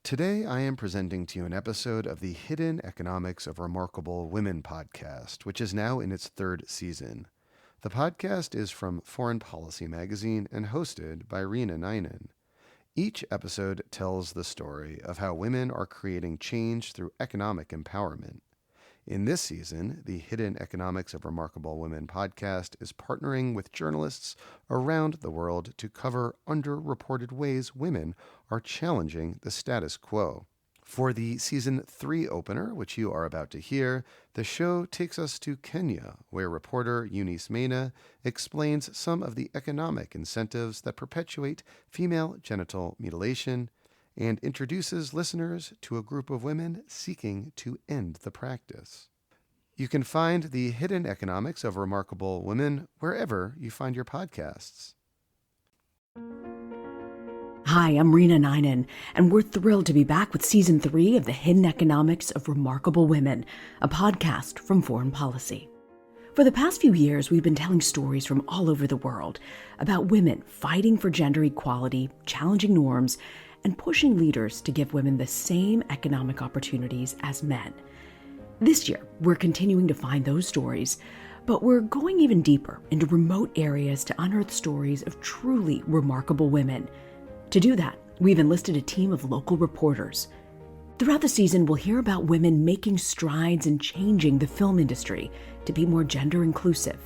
Today, I am presenting to you an episode of the Hidden Economics of Remarkable Women podcast, which is now in its third season. The podcast is from Foreign Policy magazine and hosted by Reena Ninan. Each episode tells the story of how women are creating change through economic empowerment. In this season, the Hidden Economics of Remarkable Women podcast is partnering with journalists around the world to cover underreported ways women are challenging the status quo. For the Season 3 opener, which you are about to hear, the show takes us to Kenya, where reporter Eunice Maina explains some of the economic incentives that perpetuate female genital mutilation and introduces listeners to a group of women seeking to end the practice. You can find the Hidden Economics of Remarkable Women wherever you find your podcasts. Hi, I'm Reena Ninan, and we're thrilled to be back with Season 3 of the Hidden Economics of Remarkable Women, a podcast from Foreign Policy. For the past few years, we've been telling stories from all over the world about women fighting for gender equality, challenging norms, and pushing leaders to give women the same economic opportunities as men. This year, we're continuing to find those stories, but we're going even deeper into remote areas to unearth stories of truly remarkable women. To do that, we've enlisted a team of local reporters. Throughout the season, we'll hear about women making strides in changing the film industry to be more gender inclusive,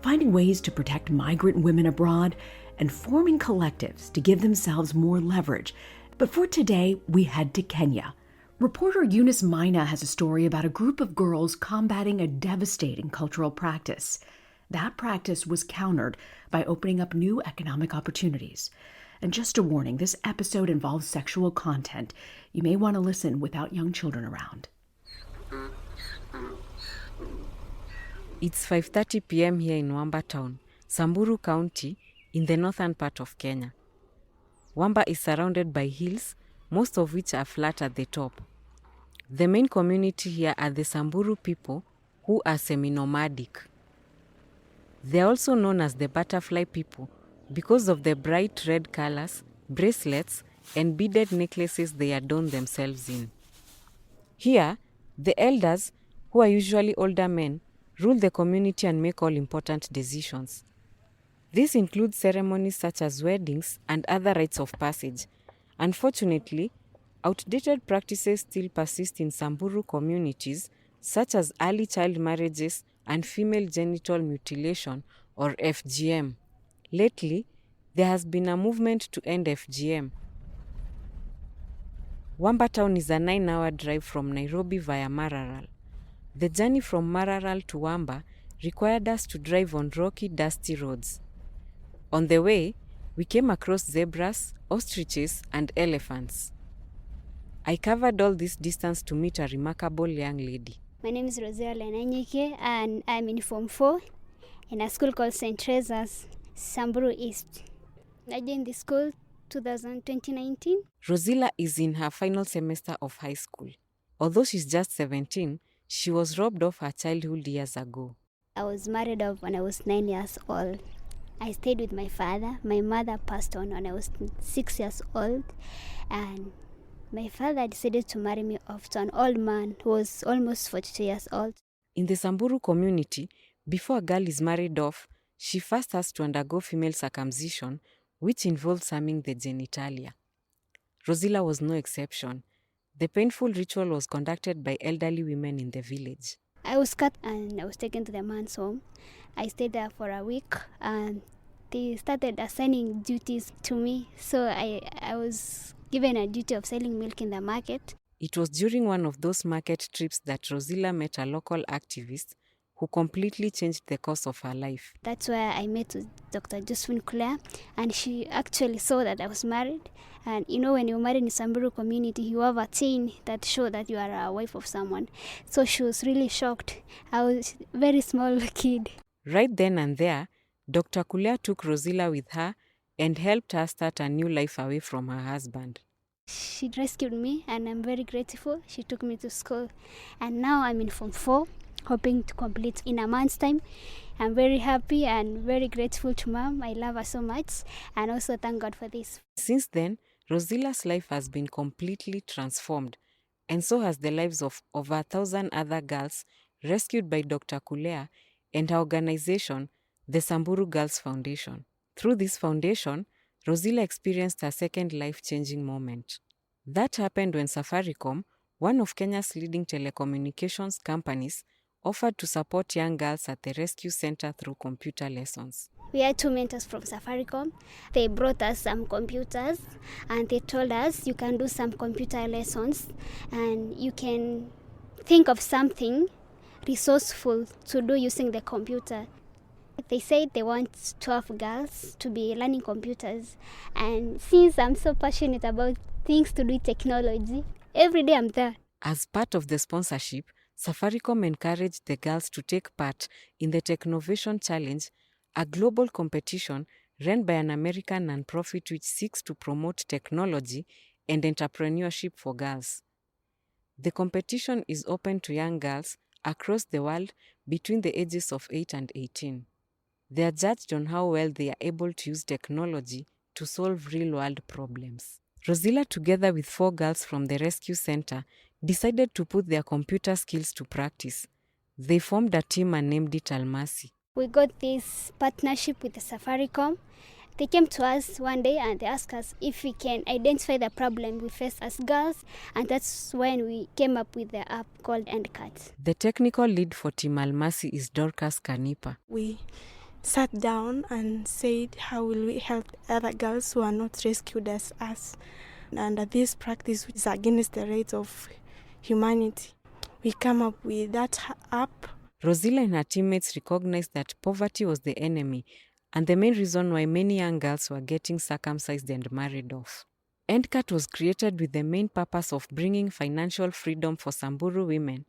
finding ways to protect migrant women abroad, and forming collectives to give themselves more leverage. But for today, we head to Kenya. Reporter Eunice Maina has a story about a group of girls combating a devastating cultural practice. That practice was countered by opening up new economic opportunities. And just a warning, this episode involves sexual content. You may want to listen without young children around. It's 5:30 p.m. here in Wamba town, Samburu County, in the northern part of Kenya. Wamba is surrounded by hills, most of which are flat at the top. The main community here are the Samburu people, who are semi-nomadic. They are also known as the butterfly people because of the bright red colors, bracelets, and beaded necklaces they adorn themselves in. Here, the elders, who are usually older men, rule the community and make all important decisions. This includes ceremonies such as weddings and other rites of passage. Unfortunately, outdated practices still persist in Samburu communities, such as early child marriages and female genital mutilation, or FGM. Lately, there has been a movement to end FGM. Wamba town is a 9-hour drive from Nairobi via Maralal. The journey from Maralal to Wamba required us to drive on rocky, dusty roads. On the way, we came across zebras, ostriches, and elephants. I covered all this distance to meet a remarkable young lady. My name is Rosella Nanyike, and I'm in Form 4 in a school called St. Teresa's, Samburu East. I joined the school 2019. Rosilla is in her final semester of high school. Although she's just 17, she was robbed of her childhood years ago. I was married off when I was 9 years old. I stayed with my father. My mother passed on when I was 6 years old, and my father decided to marry me off to an old man who was almost 42 years old. In the Samburu community, before a girl is married off, she first has to undergo female circumcision, which involves harming the genitalia. Rosilla was no exception. The painful ritual was conducted by elderly women in the village. I was cut and I was taken to the man's home. I stayed there for a week, and they started assigning duties to me. So I was given a duty of selling milk in the market. It was during one of those market trips that Rosilla met a local activist who completely changed the course of her life. That's where I met with Dr. Josephine Claire, and she actually saw that I was married. And you know, when you're married in the Samburu community, you have a chain that shows that you are a wife of someone. So she was really shocked. I was a very small kid. Right then and there, Dr. Kulea took Rosilla with her and helped her start a new life away from her husband. She rescued me, and I'm very grateful. She took me to school, and now I'm in Form 4, hoping to complete in a month's time. I'm very happy and very grateful to Mom. I love her so much, and also thank God for this. Since then, Rosila's life has been completely transformed, and so has the lives of over 1,000 other girls rescued by Dr. Kulea and her organization, the Samburu Girls Foundation. Through this foundation, Rosila experienced a second life-changing moment. That happened when Safaricom, one of Kenya's leading telecommunications companies, offered to support young girls at the rescue center through computer lessons. We had 2 mentors from Safaricom. They brought us some computers and they told us you can do some computer lessons and you can think of something resourceful to do using the computer. They said they want 12 girls to be learning computers, and since I'm so passionate about things to do with technology, every day I'm there. As part of the sponsorship, Safaricom encouraged the girls to take part in the Technovation Challenge, a global competition run by an American nonprofit which seeks to promote technology and entrepreneurship for girls. The competition is open to young girls across the world between the ages of 8 and 18. They are judged on how well they are able to use technology to solve real-world problems. Rosila, together with 4 girls from the rescue center, decided to put their computer skills to practice. They formed a team and named it Almasi. We got this partnership with the Safaricom. They came to us one day and they asked us if we can identify the problem we face as girls, and that's when we came up with the app called EndCut. The technical lead for Team Almasi is Dorcas Kanipa. We sat down and said, how will we help other girls who are not rescued as us? And this practice is against the rights of humanity. We come up with that app. Rosila and her teammates recognized that poverty was the enemy and the main reason why many young girls were getting circumcised and married off. EndCut was created with the main purpose of bringing financial freedom for Samburu women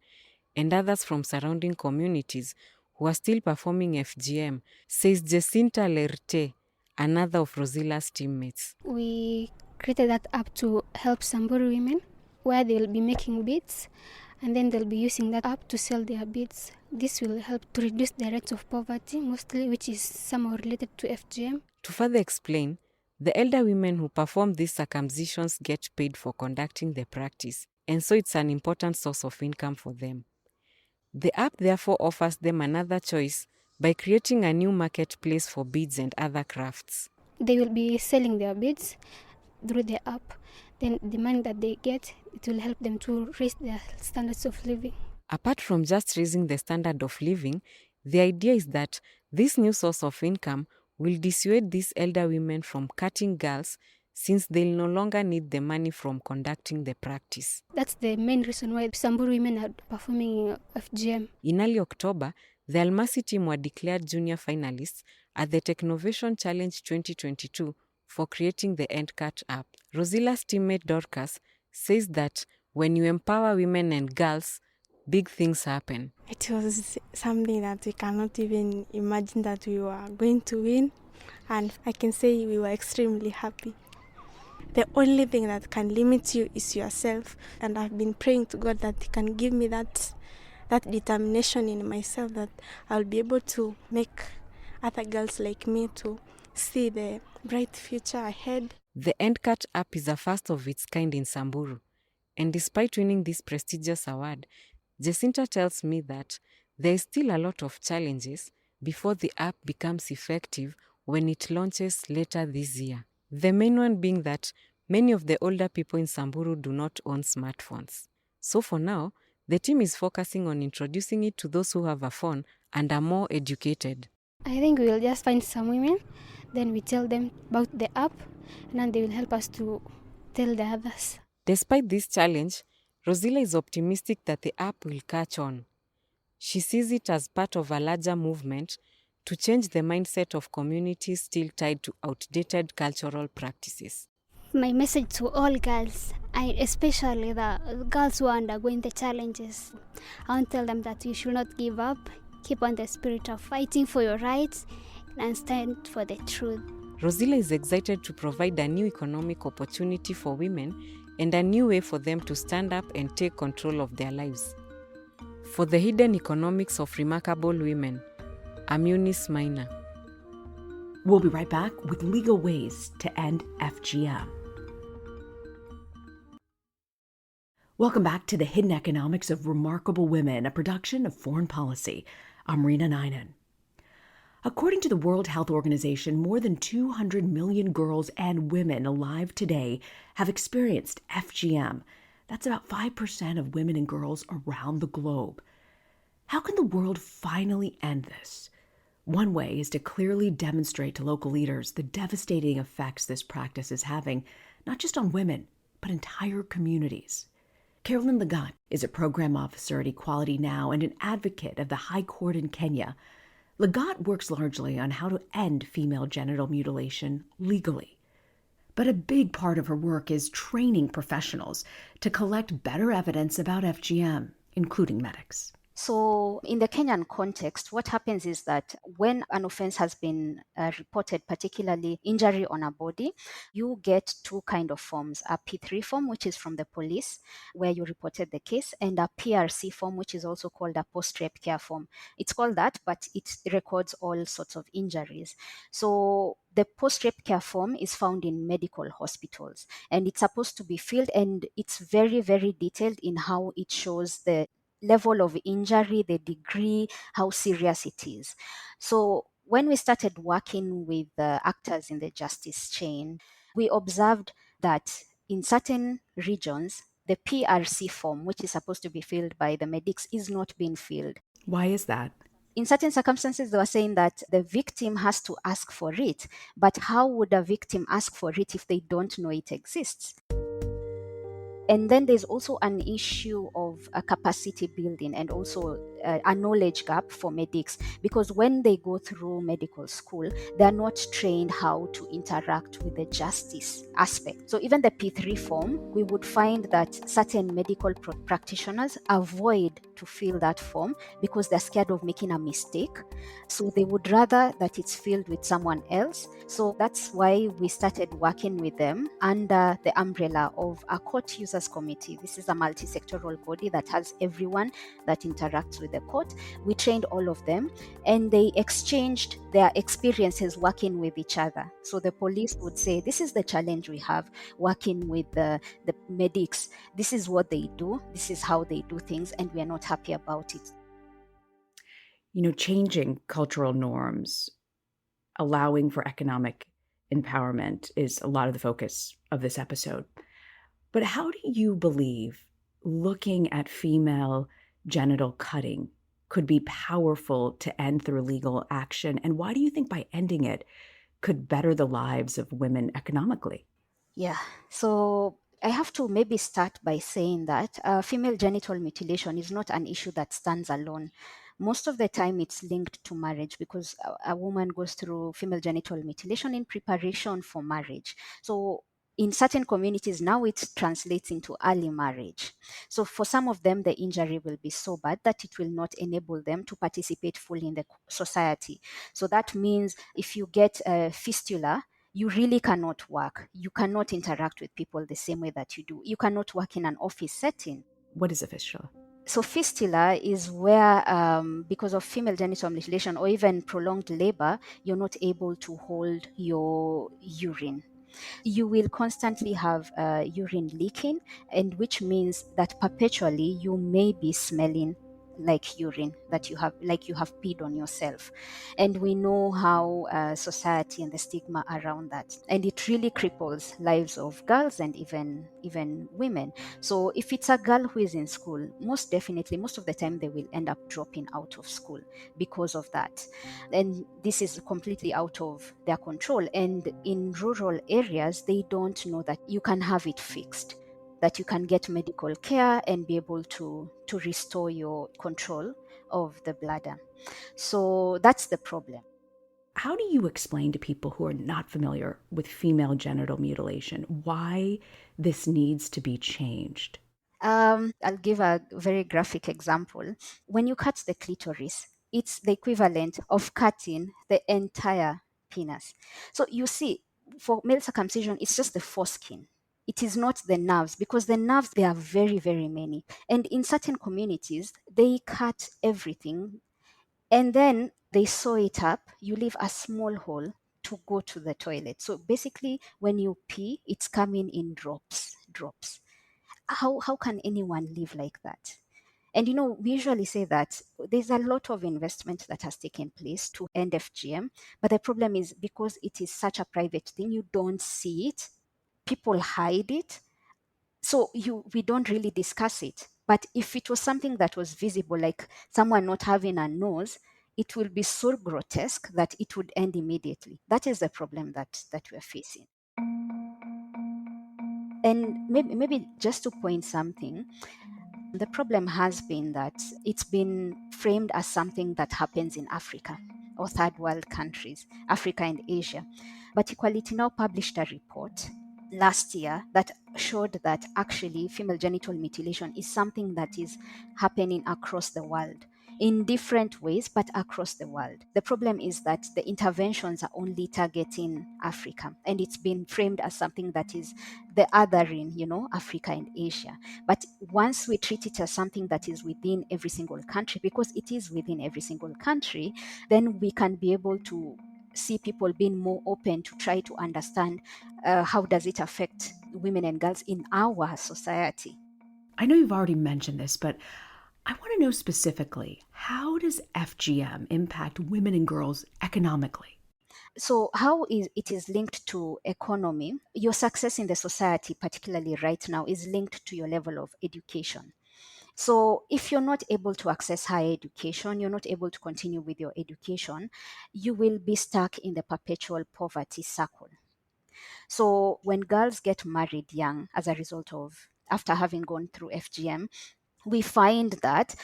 and others from surrounding communities who are still performing FGM, says Jacinta Lerte, another of Rosila's teammates. We created that app to help Samburu women, where they'll be making beads, and then they'll be using that app to sell their beads. This will help to reduce the rates of poverty, mostly which is somehow related to FGM. To further explain, the elder women who perform these circumcisions get paid for conducting the practice, and so it's an important source of income for them. The app therefore offers them another choice by creating a new marketplace for beads and other crafts. They will be selling their beads through the app. Then the money that they get, it will help them to raise their standards of living. Apart from just raising the standard of living, the idea is that this new source of income will dissuade these elder women from cutting girls, since they'll no longer need the money from conducting the practice. That's the main reason why Samburu women are performing FGM. In early October, the Almasi team were declared junior finalists at the Technovation Challenge 2022 for creating the EndCut app. Rosila's teammate Dorcas says that when you empower women and girls, big things happen. It was something that we cannot even imagine that we were going to win, and I can say we were extremely happy. The only thing that can limit you is yourself, and I've been praying to God that He can give me that determination in myself, that I'll be able to make other girls like me to see the bright future ahead. The EndCut app is a first of its kind in Samburu, and despite winning this prestigious award, Jacinta tells me that there is still a lot of challenges before the app becomes effective when it launches later this year. The main one being that many of the older people in Samburu do not own smartphones. So for now, the team is focusing on introducing it to those who have a phone and are more educated. I think we'll just find some women, then we tell them about the app, and then they will help us to tell the others. Despite this challenge, Rosila is optimistic that the app will catch on. She sees it as part of a larger movement to change the mindset of communities still tied to outdated cultural practices. My message to all girls, especially the girls who are undergoing the challenges, I want to tell them that you should not give up. Keep on the spirit of fighting for your rights and stand for the truth. Rosila is excited to provide a new economic opportunity for women and a new way for them to stand up and take control of their lives. For the hidden economics of remarkable women, I'm Eunice Maina. We'll be right back with legal ways to end FGM. Welcome back to the Hidden Economics of Remarkable Women, a production of Foreign Policy. I'm Reena Ninan. According to the World Health Organization, more than 200 million girls and women alive today have experienced FGM. That's about 5% of women and girls around the globe. How can the world finally end this? One way is to clearly demonstrate to local leaders the devastating effects this practice is having, not just on women, but entire communities. Carolyn Lagat is a program officer at Equality Now and an advocate of the High Court in Kenya. Lagat works largely on how to end female genital mutilation legally. But a big part of her work is training professionals to collect better evidence about FGM, including medics. So in the Kenyan context, what happens is that when an offense has been reported, particularly injury on a body, you get two kind of forms: a P3 form, which is from the police, where you reported the case, and a PRC form, which is also called a post-rape care form. It's called that, but it records all sorts of injuries. So the post-rape care form is found in medical hospitals, and it's supposed to be filled, and it's very, very detailed in how it shows the level of injury, the degree, how serious it is. So when we started working with the actors in the justice chain, we observed that in certain regions, the PRC form, which is supposed to be filled by the medics, is not being filled. Why is that? In certain circumstances, they were saying that the victim has to ask for it. But how would a victim ask for it if they don't know it exists? And then there's also an issue of a capacity building and also a knowledge gap for medics, because when they go through medical school, they're not trained how to interact with the justice aspect. So even the P3 form, we would find that certain medical practitioners avoid to fill that form because they're scared of making a mistake. So they would rather that it's filled with someone else. So that's why we started working with them under the umbrella of a court users committee. This is a multi-sectoral body that has everyone that interacts with the court. We trained all of them, and they exchanged their experiences working with each other. So the police would say, this is the challenge we have working with the medics. This is what they do. This is how they do things, and we are not happy about it. Changing cultural norms, allowing for economic empowerment is a lot of the focus of this episode. But how do you believe looking at female genital cutting could be powerful to end through legal action? And why do you think by ending it could better the lives of women economically? Yeah, so I have to maybe start by saying that female genital mutilation is not an issue that stands alone. Most of the time it's linked to marriage, because a woman goes through female genital mutilation in preparation for marriage. So in certain communities now it translates into early marriage. So for some of them, the injury will be so bad that it will not enable them to participate fully in the society. So that means if you get a fistula, you really cannot work. You cannot interact with people the same way that you do. You cannot work in an office setting. What is a fistula? So fistula is where, because of female genital mutilation or even prolonged labor, you're not able to hold your urine. You will constantly have urine leaking, and which means that perpetually you may be smelling like urine, that you have peed on yourself. And we know how society and the stigma around that, and it really cripples lives of girls and even women. So if it's a girl who is in school, most definitely, most of the time they will end up dropping out of school because of that. And this is completely out of their control. And in rural areas, they don't know that you can have it fixed, that you can get medical care and be able to restore your control of the bladder. So that's the problem. How do you explain to people who are not familiar with female genital mutilation why this needs to be changed? I'll give a very graphic example. When you cut the clitoris, it's the equivalent of cutting the entire penis. So you see, for male circumcision, it's just the foreskin. It is not the nerves, because the nerves, there are very, very many. And in certain communities, they cut everything and then they sew it up. You leave a small hole to go to the toilet. So basically, when you pee, it's coming in drops. how can anyone live like that? And we usually say that there's a lot of investment that has taken place to end FGM, but the problem is because it is such a private thing, you don't see it, people hide it, so we don't really discuss it. But if it was something that was visible, like someone not having a nose, it will be so grotesque that it would end immediately. That is the problem that we're facing. And maybe just to point something, the problem has been that it's been framed as something that happens in Africa or third world countries, Africa and Asia. But Equality Now published a report last year that showed that actually female genital mutilation is something that is happening across the world in different ways, but across the world. The problem is that the interventions are only targeting Africa, and it's been framed as something that is the othering, Africa and Asia. But once we treat it as something that is within every single country, because it is within every single country, then we can be able to see people being more open to try to understand how does it affect women and girls in our society. I know you've already mentioned this, but I want to know specifically, how does FGM impact women and girls economically? So how it is linked to economy? Your success in the society, particularly right now, is linked to your level of education. So if you're not able to access higher education, you're not able to continue with your education, you will be stuck in the perpetual poverty circle. So when girls get married young as a result of after having gone through FGM, we find that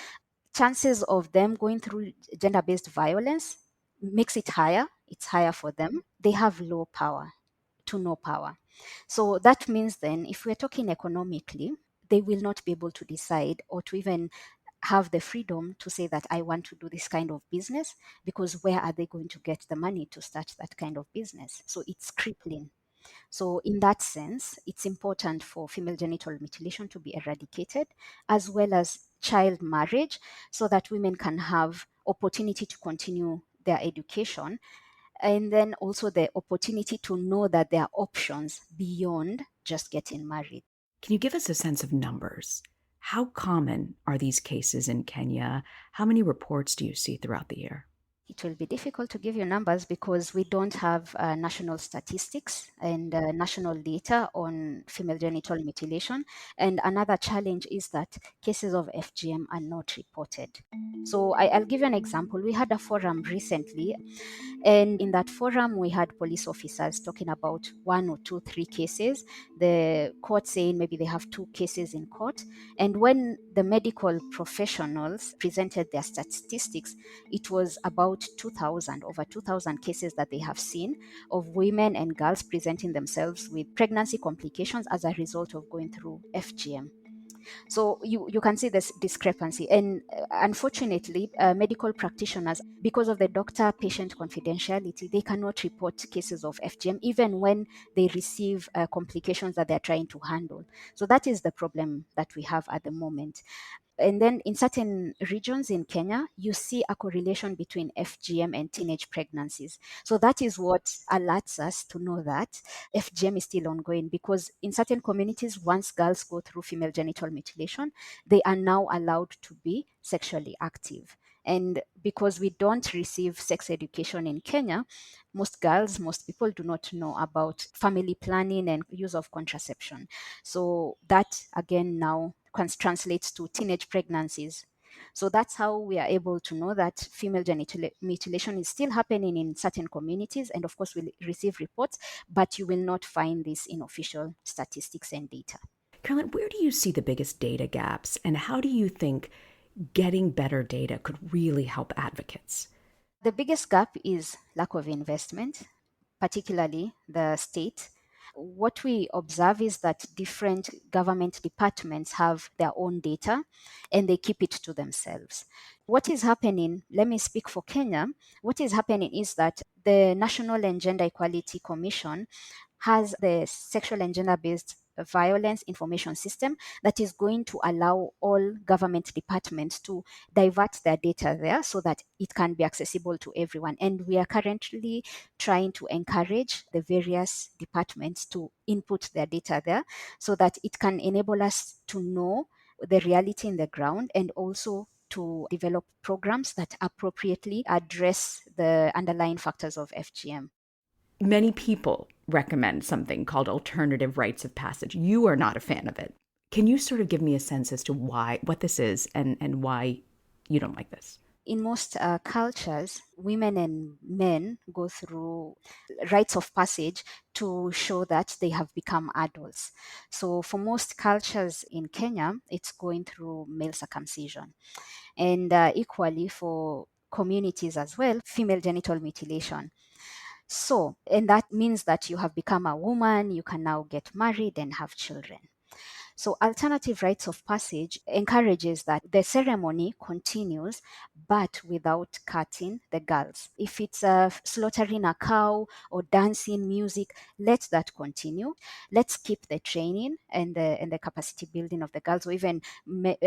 chances of them going through gender-based violence makes it higher. It's higher for them. They have low power to no power. So that means then, if we're talking economically, they will not be able to decide or to even have the freedom to say that I want to do this kind of business, because where are they going to get the money to start that kind of business? So it's crippling. So, in that sense, it's important for female genital mutilation to be eradicated, as well as child marriage, so that women can have opportunity to continue their education, and then also the opportunity to know that there are options beyond just getting married. Can you give us a sense of numbers? How common are these cases in Kenya? How many reports do you see throughout the year? It will be difficult to give you numbers because we don't have national statistics and national data on female genital mutilation. And another challenge is that cases of FGM are not reported. So I'll give you an example. We had a forum recently, and in that forum, we had police officers talking about one or two, three cases. The court saying maybe they have two cases in court. And when the medical professionals presented their statistics, it was about 2,000, over 2,000 cases that they have seen of women and girls presenting themselves with pregnancy complications as a result of going through FGM. So you can see this discrepancy. And unfortunately, medical practitioners, because of the doctor-patient confidentiality, they cannot report cases of FGM even when they receive complications that they're trying to handle. So that is the problem that we have at the moment. And then in certain regions in Kenya, you see a correlation between FGM and teenage pregnancies. So that is what alerts us to know that FGM is still ongoing, because in certain communities, once girls go through female genital mutilation, they are now allowed to be sexually active. And because we don't receive sex education in Kenya, most girls, most people do not know about family planning and use of contraception. So that again now translates to teenage pregnancies. So that's how we are able to know that female genital mutilation is still happening in certain communities. And of course, we'll receive reports, but you will not find this in official statistics and data. Carolyn, where do you see the biggest data gaps, and how do you think getting better data could really help advocates? The biggest gap is lack of investment, particularly the state. What we observe is that different government departments have their own data and they keep it to themselves. What is happening, let me speak for Kenya, what is happening is that the National and Gender Equality Commission has the sexual and gender-based violence information system that is going to allow all government departments to divert their data there so that it can be accessible to everyone. And we are currently trying to encourage the various departments to input their data there so that it can enable us to know the reality in the ground and also to develop programs that appropriately address the underlying factors of FGM. Many people recommend something called alternative rites of passage. You are not a fan of it. Can you sort of give me a sense as to what this is and why you don't like this? In most cultures, women and men go through rites of passage to show that they have become adults. So for most cultures in Kenya, it's going through male circumcision. And equally for communities as well, female genital mutilation. So, and that means that you have become a woman, you can now get married and have children. So alternative rites of passage encourages that the ceremony continues, but without cutting the girls. If it's slaughtering a cow or dancing, music, let that continue. Let's keep the training and the capacity building of the girls, or even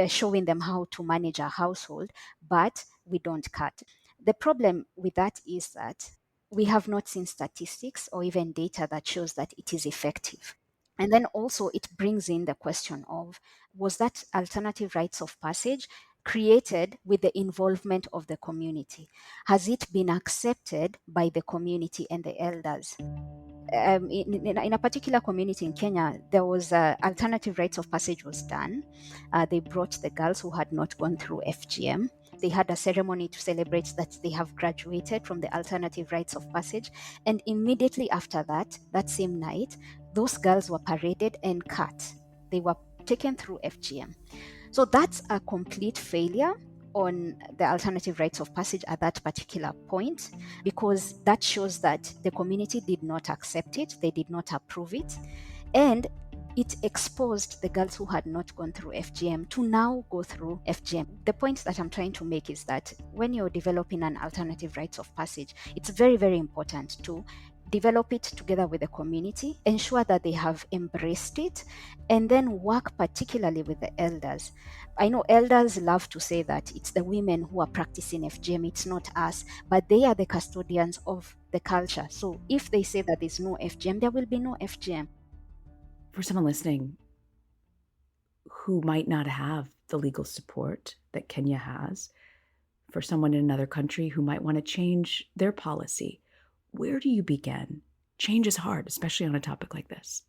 showing them how to manage a household, but we don't cut. The problem with that is that we have not seen statistics or even data that shows that it is effective. And then also it brings in the question of, was that alternative rites of passage created with the involvement of the community? Has it been accepted by the community and the elders? In a particular community in Kenya, there was alternative rites of passage was done. They brought the girls who had not gone through FGM. They had a ceremony to celebrate that they have graduated from the alternative rites of passage. And immediately after that, that same night, those girls were paraded and cut. They were taken through FGM. So that's a complete failure on the alternative rites of passage at that particular point, because that shows that the community did not accept it, they did not approve it, and it exposed the girls who had not gone through FGM to now go through FGM. The point that I'm trying to make is that when you're developing an alternative rites of passage, it's very, very important to develop it together with the community, ensure that they have embraced it, and then work particularly with the elders. I know elders love to say that it's the women who are practicing FGM, it's not us, but they are the custodians of the culture. So if they say that there's no FGM, there will be no FGM. For someone listening who might not have the legal support that Kenya has, for someone in another country who might want to change their policy, where do you begin? Change is hard, especially on a topic like this.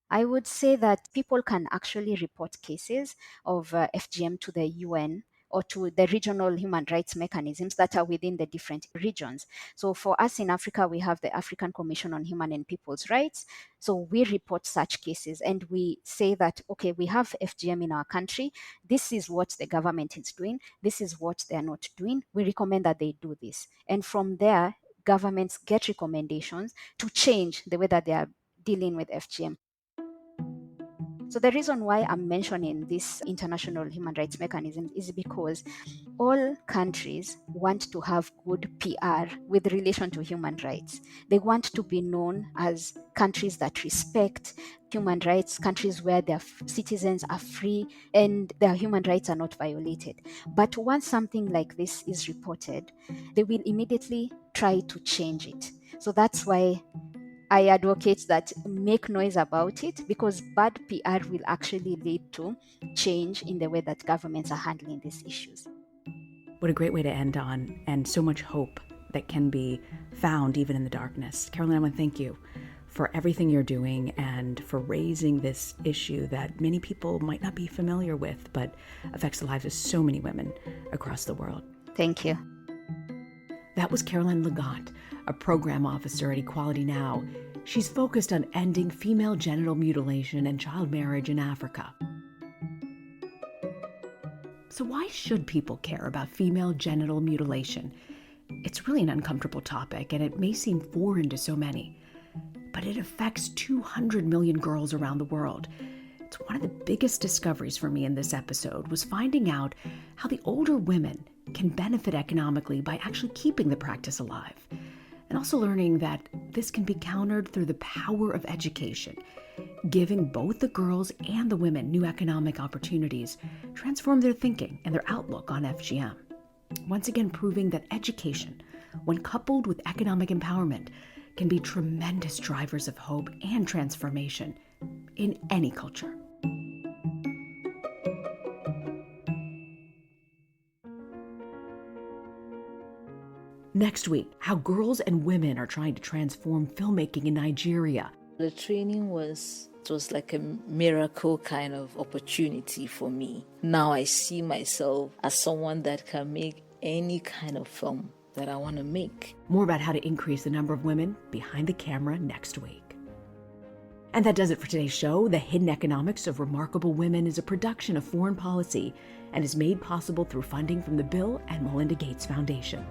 I would say that people can actually report cases of FGM to the UN or to the regional human rights mechanisms that are within the different regions. So for us in Africa, we have the African Commission on Human and People's Rights. So we report such cases and we say that, okay, we have FGM in our country. This is what the government is doing. This is what they're not doing. We recommend that they do this. And from there, governments get recommendations to change the way that they are dealing with FGM. So the reason why I'm mentioning this international human rights mechanism is because all countries want to have good PR with relation to human rights. They want to be known as countries that respect human rights, countries where their citizens are free and their human rights are not violated. But once something like this is reported, they will immediately try to change it. So that's why I advocate that make noise about it, because bad PR will actually lead to change in the way that governments are handling these issues. What a great way to end on, and so much hope that can be found even in the darkness. Caroline, I want to thank you for everything you're doing and for raising this issue that many people might not be familiar with, but affects the lives of so many women across the world. Thank you. That was Caroline Legat, a program officer at Equality Now. She's focused on ending female genital mutilation and child marriage in Africa. So why should people care about female genital mutilation? It's really an uncomfortable topic, and it may seem foreign to so many, but it affects 200 million girls around the world. It's one of the biggest discoveries for me in this episode was finding out how the older women can benefit economically by actually keeping the practice alive. And also learning that this can be countered through the power of education. giving both the girls and the women new economic opportunities transformed their thinking and their outlook on FGM. Once again proving that education, when coupled with economic empowerment, can be tremendous drivers of hope and transformation in any culture. Next week, how girls and women are trying to transform filmmaking in Nigeria. The training was like a miracle kind of opportunity for me. Now I see myself as someone that can make any kind of film that I want to make. More about how to increase the number of women behind the camera next week. And that does it for today's show. The Hidden Economics of Remarkable Women is a production of Foreign Policy and is made possible through funding from the Bill and Melinda Gates Foundation.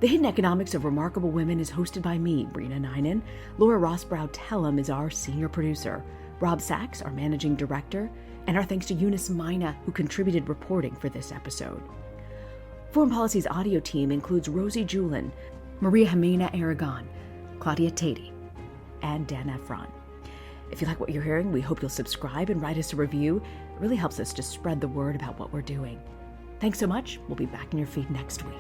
The Hidden Economics of Remarkable Women is hosted by me, Reena Ninan. Laura Rossbrow-Tellem is our senior producer. Rob Sachs, our managing director. And our thanks to Eunice Maina, who contributed reporting for this episode. Foreign Policy's audio team includes Rosie Julin, Maria Jimena Aragon, Claudia Tatey, and Dan Efron. If you like what you're hearing, we hope you'll subscribe and write us a review. It really helps us to spread the word about what we're doing. Thanks so much. We'll be back in your feed next week.